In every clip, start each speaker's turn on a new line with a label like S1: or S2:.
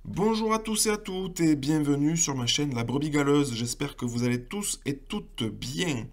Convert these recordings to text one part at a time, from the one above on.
S1: Bonjour à tous et à toutes et bienvenue sur ma chaîne La Brebis Galeuse. J'espère que vous allez tous et toutes bien.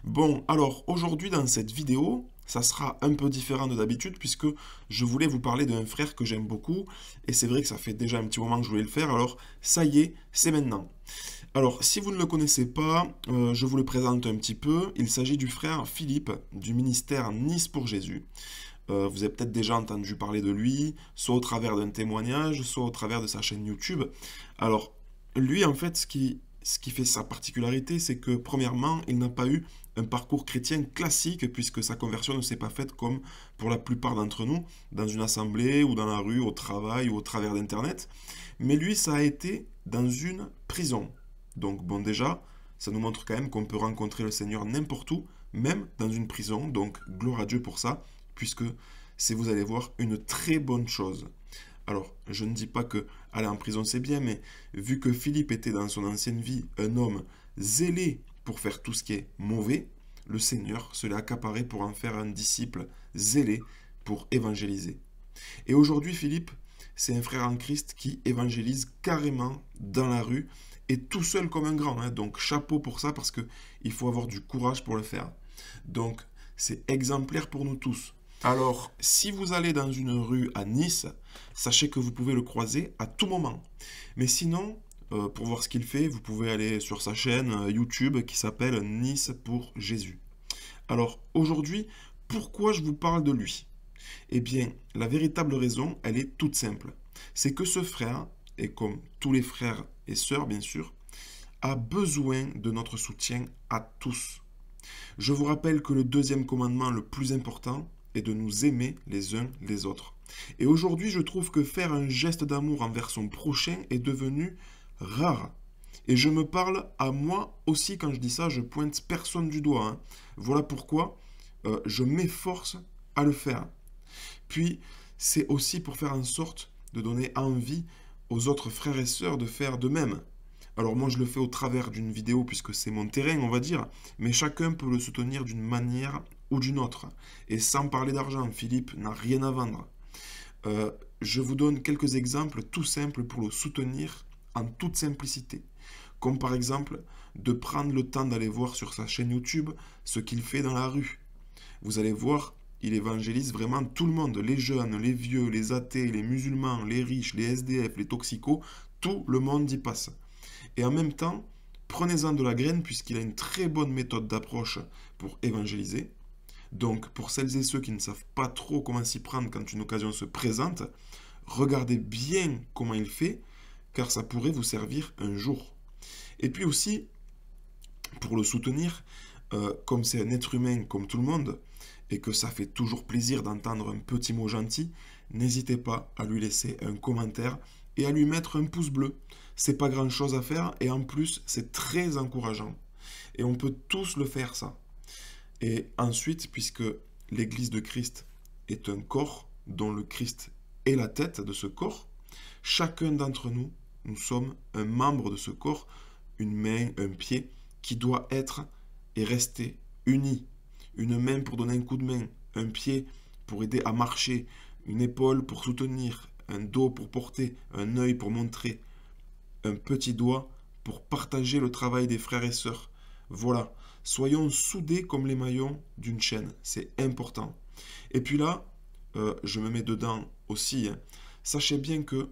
S1: Bon, alors aujourd'hui dans cette vidéo, ça sera un peu différent de d'habitude puisque je voulais vous parler d'un frère que j'aime beaucoup et c'est vrai que ça fait déjà un petit moment que je voulais le faire, alors ça y est, c'est maintenant. Alors, si vous ne le connaissez pas, je vous le présente un petit peu. Il s'agit du frère Philippe du ministère Nice pour Jésus. Vous avez peut-être déjà entendu parler de lui, soit au travers d'un témoignage, soit au travers de sa chaîne YouTube. Alors, lui, en fait, ce qui fait sa particularité, c'est que, premièrement, il n'a pas eu un parcours chrétien classique, puisque sa conversion ne s'est pas faite comme pour la plupart d'entre nous, dans une assemblée, ou dans la rue, au travail, ou au travers d'Internet. Mais lui, ça a été dans une prison. Donc, bon, déjà, ça nous montre quand même qu'on peut rencontrer le Seigneur n'importe où, même dans une prison. Donc, gloire à Dieu pour ça, puisque c'est, vous allez voir, une très bonne chose. Alors, je ne dis pas que aller en prison c'est bien, mais vu que Philippe était dans son ancienne vie un homme zélé pour faire tout ce qui est mauvais, le Seigneur se l'a accaparé pour en faire un disciple zélé pour évangéliser. Et aujourd'hui, Philippe, c'est un frère en Christ qui évangélise carrément dans la rue et tout seul comme un grand. Hein. Donc, chapeau pour ça parce qu'il faut avoir du courage pour le faire. Donc, c'est exemplaire pour nous tous. Alors, si vous allez dans une rue à Nice, sachez que vous pouvez le croiser à tout moment. Mais sinon, pour voir ce qu'il fait, vous pouvez aller sur sa chaîne YouTube qui s'appelle Nice pour Jésus. Alors, aujourd'hui, pourquoi je vous parle de lui? Eh bien, la véritable raison, elle est toute simple. C'est que ce frère, et comme tous les frères et sœurs, bien sûr, a besoin de notre soutien à tous. Je vous rappelle que le deuxième commandement le plus important, et de nous aimer les uns les autres. Et aujourd'hui, je trouve que faire un geste d'amour envers son prochain est devenu rare. Et je me parle à moi aussi quand je dis ça, je pointe personne du doigt. Hein. Voilà pourquoi je m'efforce à le faire. Puis, c'est aussi pour faire en sorte de donner envie aux autres frères et sœurs de faire de même. Alors moi, je le fais au travers d'une vidéo puisque c'est mon terrain, on va dire, mais chacun peut le soutenir d'une manière ou d'une autre. Et sans parler d'argent, Philippe n'a rien à vendre. Je vous donne quelques exemples tout simples pour le soutenir en toute simplicité. Comme par exemple, de prendre le temps d'aller voir sur sa chaîne YouTube ce qu'il fait dans la rue. Vous allez voir, il évangélise vraiment tout le monde, les jeunes, les vieux, les athées, les musulmans, les riches, les SDF, les toxicos, tout le monde y passe. Et en même temps, prenez-en de la graine puisqu'il a une très bonne méthode d'approche pour évangéliser. Donc, pour celles et ceux qui ne savent pas trop comment s'y prendre quand une occasion se présente, regardez bien comment il fait, car ça pourrait vous servir un jour. Et puis aussi, pour le soutenir, comme c'est un être humain comme tout le monde, et que ça fait toujours plaisir d'entendre un petit mot gentil, n'hésitez pas à lui laisser un commentaire et à lui mettre un pouce bleu. C'est pas grand chose à faire et en plus c'est très encourageant. Et on peut tous le faire ça. Et ensuite, puisque l'Église de Christ est un corps dont le Christ est la tête de ce corps, chacun d'entre nous, nous sommes un membre de ce corps, une main, un pied, qui doit être et rester uni. Une main pour donner un coup de main, un pied pour aider à marcher, une épaule pour soutenir, un dos pour porter, un œil pour montrer, un petit doigt pour partager le travail des frères et sœurs. Voilà, soyons soudés comme les maillons d'une chaîne, c'est important. Et puis là, je me mets dedans aussi, hein. Sachez bien que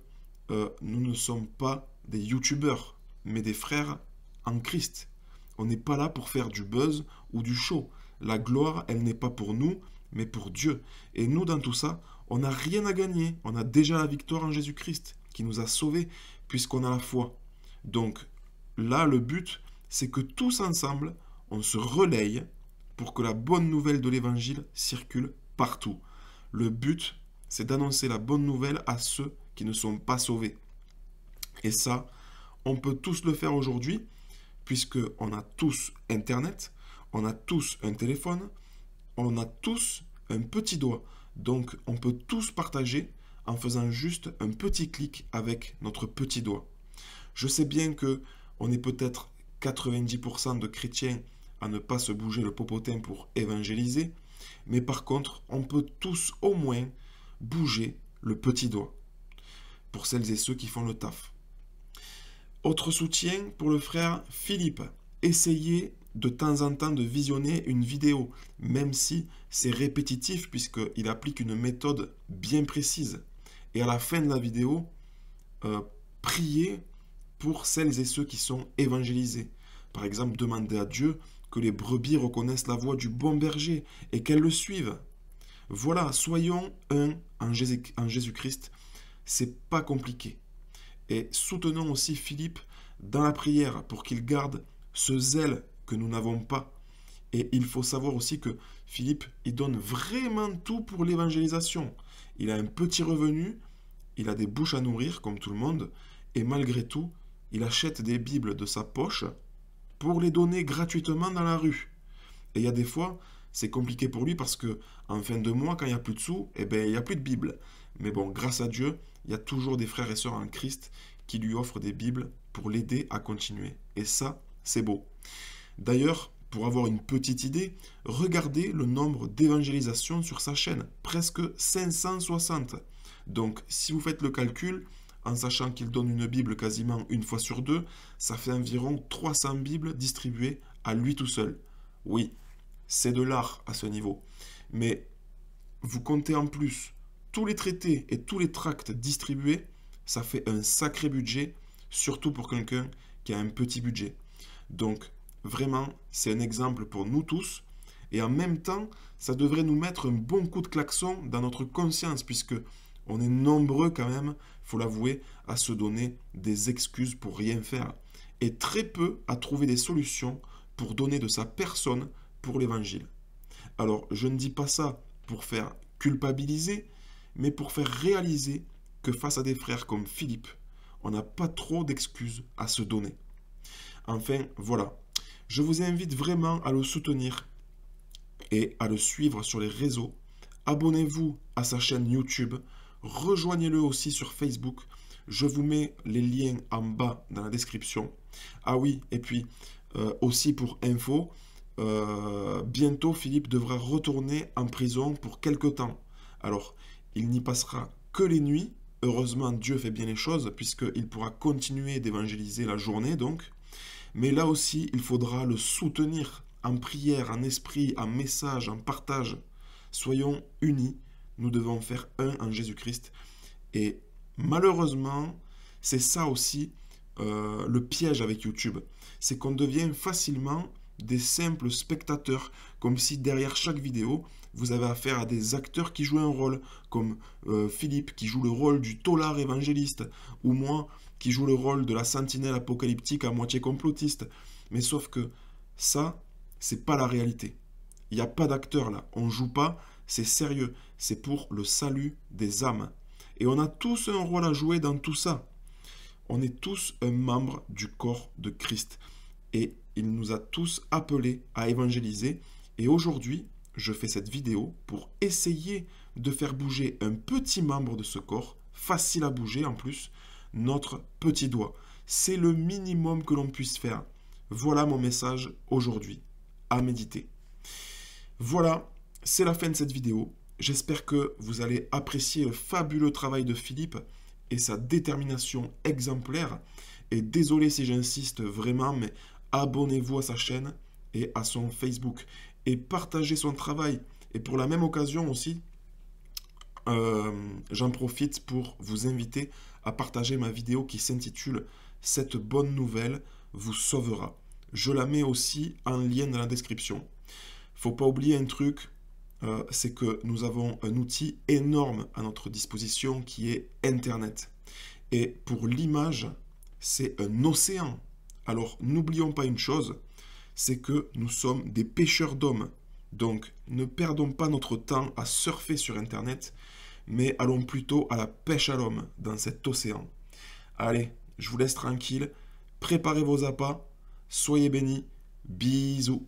S1: nous ne sommes pas des youtubeurs, mais des frères en Christ. On n'est pas là pour faire du buzz ou du show. La gloire, elle n'est pas pour nous, mais pour Dieu. Et nous, dans tout ça, on n'a rien à gagner. On a déjà la victoire en Jésus-Christ, qui nous a sauvés, puisqu'on a la foi. Donc là, le but, c'est que tous ensemble, on se relaye pour que la bonne nouvelle de l'Évangile circule partout. Le but, c'est d'annoncer la bonne nouvelle à ceux qui ne sont pas sauvés. Et ça, on peut tous le faire aujourd'hui, puisqu'on a tous Internet, on a tous un téléphone, on a tous un petit doigt. Donc, on peut tous partager en faisant juste un petit clic avec notre petit doigt. Je sais bien que on est peut-être 90% de chrétiens à ne pas se bouger le popotin pour évangéliser, mais par contre, on peut tous au moins bouger le petit doigt pour celles et ceux qui font le taf. Autre soutien pour le frère Philippe. Essayez de temps en temps de visionner une vidéo, même si c'est répétitif puisqu'il applique une méthode bien précise. Et à la fin de la vidéo, priez pour celles et ceux qui sont évangélisés. Par exemple, demandez à Dieu que les brebis reconnaissent la voix du bon berger et qu'elles le suivent. Voilà, soyons un en Jésus-Christ. C'est pas compliqué. Et soutenons aussi Philippe dans la prière pour qu'il garde ce zèle que nous n'avons pas. Et il faut savoir aussi que Philippe, il donne vraiment tout pour l'évangélisation. Il a un petit revenu, il a des bouches à nourrir comme tout le monde, et malgré tout, il achète des Bibles de sa poche pour les donner gratuitement dans la rue. Et il y a des fois, c'est compliqué pour lui parce que en fin de mois, quand il n'y a plus de sous, eh ben, il n'y a plus de Bible. Mais bon, grâce à Dieu, il y a toujours des frères et sœurs en Christ qui lui offrent des Bibles pour l'aider à continuer. Et ça, c'est beau. D'ailleurs, pour avoir une petite idée, regardez le nombre d'évangélisations sur sa chaîne, presque 560. Donc, si vous faites le calcul, en sachant qu'il donne une Bible quasiment une fois sur deux, ça fait environ 300 Bibles distribuées à lui tout seul. Oui, c'est de l'art à ce niveau. Mais vous comptez en plus tous les traités et tous les tracts distribués, ça fait un sacré budget, surtout pour quelqu'un qui a un petit budget. Donc, vraiment, c'est un exemple pour nous tous. Et en même temps, ça devrait nous mettre un bon coup de klaxon dans notre conscience, puisque on est nombreux quand même, il faut l'avouer, à se donner des excuses pour rien faire. Et très peu à trouver des solutions pour donner de sa personne pour l'évangile. Alors, je ne dis pas ça pour faire culpabiliser, mais pour faire réaliser que face à des frères comme Philippe, on n'a pas trop d'excuses à se donner. Enfin, voilà. Je vous invite vraiment à le soutenir et à le suivre sur les réseaux. Abonnez-vous à sa chaîne YouTube. Rejoignez-le aussi sur Facebook. Je vous mets les liens en bas dans la description. Ah oui, et puis aussi pour info, bientôt Philippe devra retourner en prison pour quelque temps. Alors, il n'y passera que les nuits. Heureusement, Dieu fait bien les choses puisqu'il pourra continuer d'évangéliser la journée donc. Mais là aussi, il faudra le soutenir en prière, en esprit, en message, en partage. Soyons unis, nous devons faire un en Jésus-Christ. Et malheureusement, c'est ça aussi le piège avec YouTube. C'est qu'on devient facilement des simples spectateurs, comme si derrière chaque vidéo, vous avez affaire à des acteurs qui jouent un rôle, comme Philippe qui joue le rôle du taulard évangéliste, ou moi qui joue le rôle de la sentinelle apocalyptique à moitié complotiste. Mais sauf que ça, c'est pas la réalité. Il n'y a pas d'acteur là, on joue pas, c'est sérieux, c'est pour le salut des âmes. Et on a tous un rôle à jouer dans tout ça. On est tous un membre du corps de Christ. Et il nous a tous appelés à évangéliser. Et aujourd'hui, je fais cette vidéo pour essayer de faire bouger un petit membre de ce corps, facile à bouger en plus, notre petit doigt. C'est le minimum que l'on puisse faire. Voilà mon message aujourd'hui, à méditer. Voilà, c'est la fin de cette vidéo. J'espère que vous allez apprécier le fabuleux travail de Philippe et sa détermination exemplaire. Et désolé si j'insiste vraiment, mais abonnez-vous à sa chaîne et à son Facebook. Et partagez son travail. Et pour la même occasion aussi, j'en profite pour vous inviter à partager ma vidéo qui s'intitule « Cette bonne nouvelle vous sauvera ». Je la mets aussi en lien dans la description. Faut pas oublier un truc, c'est que nous avons un outil énorme à notre disposition qui est Internet. Et pour l'image, c'est un océan. Alors n'oublions pas une chose, c'est que nous sommes des pêcheurs d'hommes. Donc ne perdons pas notre temps à surfer sur Internet, mais allons plutôt à la pêche à l'homme dans cet océan. Allez, je vous laisse tranquille, préparez vos appâts, soyez bénis, bisous.